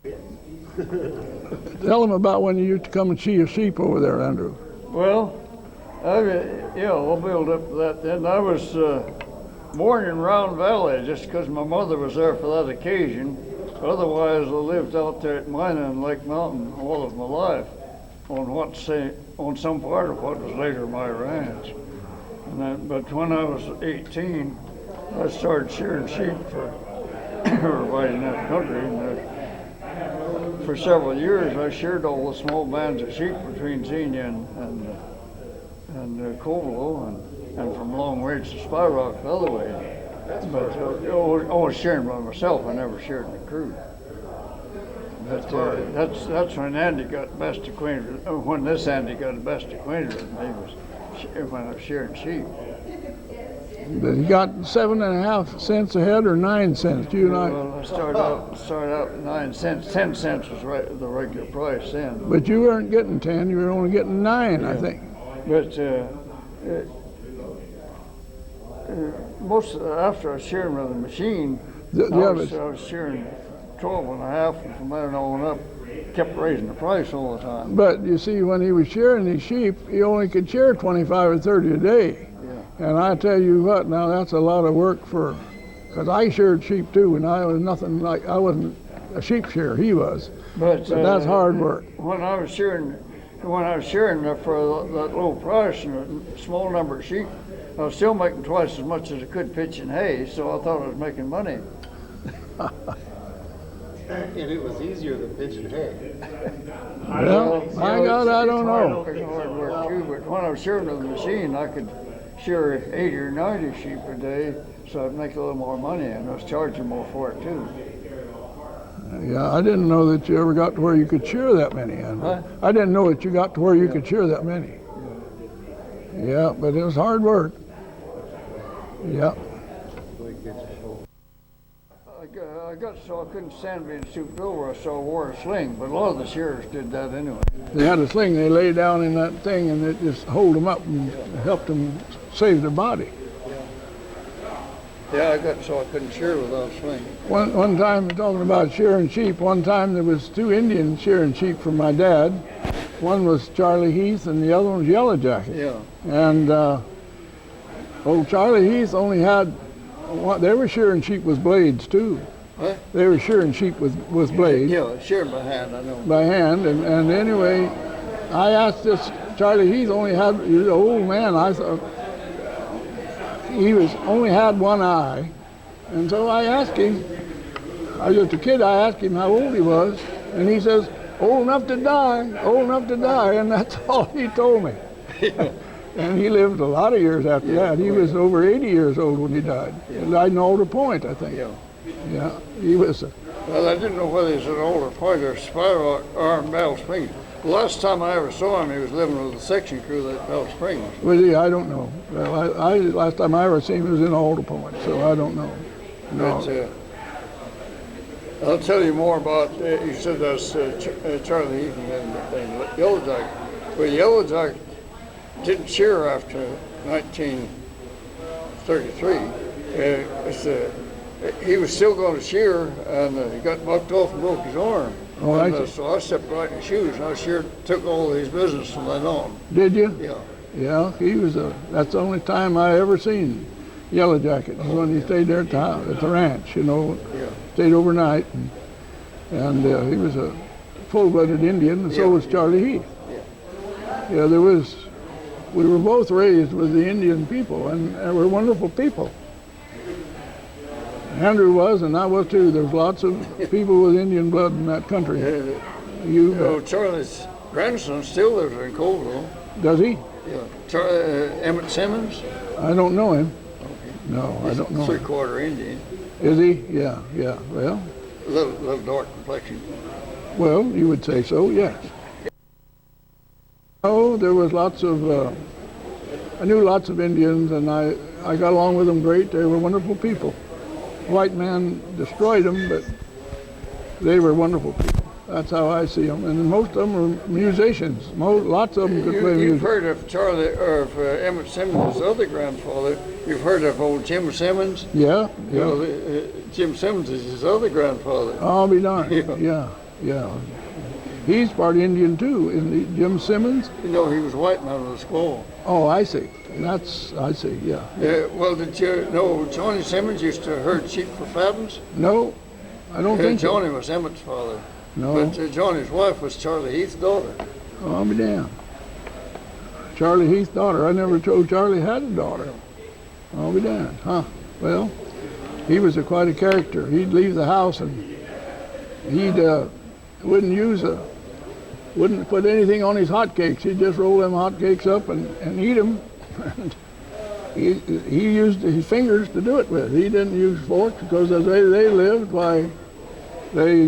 Tell them about when you used to come and see your sheep over there, Andrew. Well, we'll build up to that then. I was born in Round Valley just because my mother was there for that occasion. Otherwise, I lived out there at Mina and Lake Mountain all of my life on some part of what was later my ranch. But when I was 18, I started shearing sheep for everybody in that country. And for several years, I sheared all the small bands of sheep between Zenia and Covelo, and from Long Ridge to Spy Rock the other way. But I was shearing by myself. I never sheared in a crew. But that's when Andy got best acquainted. When this Andy got best acquainted with me was when I was shearing sheep. But he got 7.5 cents a head or 9 cents. You and I. Well, I started out at 9 cents. 10 cents was the regular price then. But you weren't getting 10. You were only getting 9, I think. But after I was shearing with the machine, I was shearing 12.5, and from there on up, kept raising the price all the time. But you see, when he was shearing these sheep, he only could shear 25 or 30 a day. Yeah. And I tell you what, now that's a lot of work because I sheared sheep too, and I wasn't a sheep shearer, he was. But that's hard work. When I was shearing for that low price and a small number of sheep, I was still making twice as much as I could pitching hay, so I thought I was making money. And it was easier than pitching hay. Well, my God, I don't know. It's hard work too, but when I was shearing with the machine, I could shear 80 or 90 sheep a day, so I'd make a little more money, and I was charging more for it too. Yeah, I didn't know that you ever got to where you could shear that many, Andrew. Huh? I didn't know that you got to where you could shear that many. Yeah, but it was hard work. Yeah. I got so I couldn't stand being souped over, so I wore a sling, but a lot of the shearers did that anyway. They had a sling, they lay down in that thing and it just hold them up and helped them save their body. Yeah, I got so I couldn't shear without a sling. One time, talking about shearing sheep, one time there was 2 Indians shearing sheep for my dad. One was Charlie Heath and the other one was Yellowjacket. Yeah. And old Charlie Heath only had, they were shearing sheep with blades too. What? They were shearing sheep with blades. Yeah, shearing by hand, I know. By hand, and anyway, I asked this, Charlie Heath only had, he was an old man, I thought, he only had one eye, and so I asked him, I was just a kid, I asked him how old he was, and he says, old enough to die, and that's all he told me. And he lived a lot of years after that. He was over 80 years old when he died. He died in Alderpoint, I think. Yeah, he was. Well, I didn't know whether he was an Alderpoint or Spy Rock or Battle Springs. The last time I ever saw him, he was living with a section crew at Battle Springs. Was he? I don't know. Well, last time I ever seen him was in Alderpoint, so I don't know. No. But, I'll tell you more about, you said that's Charlie Heath and Yellowjacket. Well, Yellowjacket didn't shear after 1933. He was still going to shear, and he got bucked off and broke his arm. Oh, and, so I stepped right in his shoes, and I took all his business from then on. Did you? Yeah. Yeah, he was that's the only time I ever seen Yellowjacket, was when he stayed there at the ranch, stayed overnight, and he was a full-blooded Indian, and so was Charlie Heath. Yeah, we were both raised with the Indian people, and they were wonderful people. Andrew was, and I was too. There's lots of people with Indian blood in that country. Charlie's grandson still lives in Covelo. Does he? Yeah. Emmett Simmons? I don't know him. Okay. No, I don't know him. 3/4 Indian. Is he? Yeah. Well. A little dark complexion. Well, you would say so, yes. Oh, there was lots of, I knew lots of Indians, and I got along with them great. They were wonderful people. White man destroyed them, but they were wonderful people. That's how I see them. And most of them were musicians. Lots of them could play music. You've heard of Emmett Simmons' other grandfather. You've heard of old Jim Simmons? Yeah. Jim Simmons is his other grandfather. I'll be darned. Yeah. Yeah. He's part Indian too, isn't he? Jim Simmons? You know, he was white man of the squaw. Oh, I see. I see, yeah. Yeah, well, did you know Johnny Simmons used to herd sheep for fattens? No, I don't think so. Johnny was Emmett's father. No. But Johnny's wife was Charlie Heath's daughter. Oh, I'll be damned. Charlie Heath's daughter. I never told Charlie had a daughter. I'll be damned, huh? Well, he was quite a character. He'd leave the house and he'd wouldn't put anything on his hotcakes. He'd just roll them hotcakes up and eat them. he used his fingers to do it with. He didn't use forks because as they lived, why, they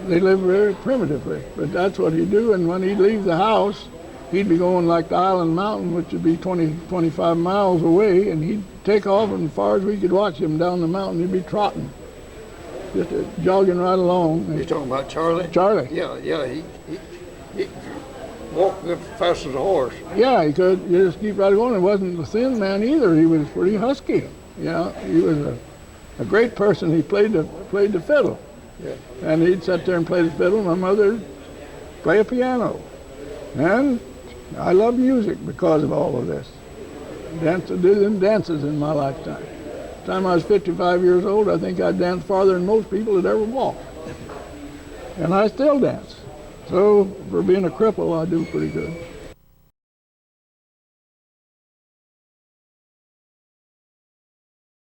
lived very primitively. But that's what he'd do. And when he'd leave the house, he'd be going like the Island Mountain, which would be 20, 25 miles away, and he'd take off, and as far as we could watch him down the mountain, he'd be trotting, just jogging right along. You're talking about Charlie? Charlie. Yeah, he walked as fast as a horse. Yeah, he could. You just keep right going. He wasn't a thin man either. He was pretty husky. Yeah, he was a great person. He played the fiddle. Yeah. And he'd sit there and play the fiddle. My mother would play a piano. And I love music because of all of this. Did them dances in my lifetime. By the time I was 55 years old, I think I danced farther than most people had ever walked. And I still dance. So for being a cripple, I do pretty good.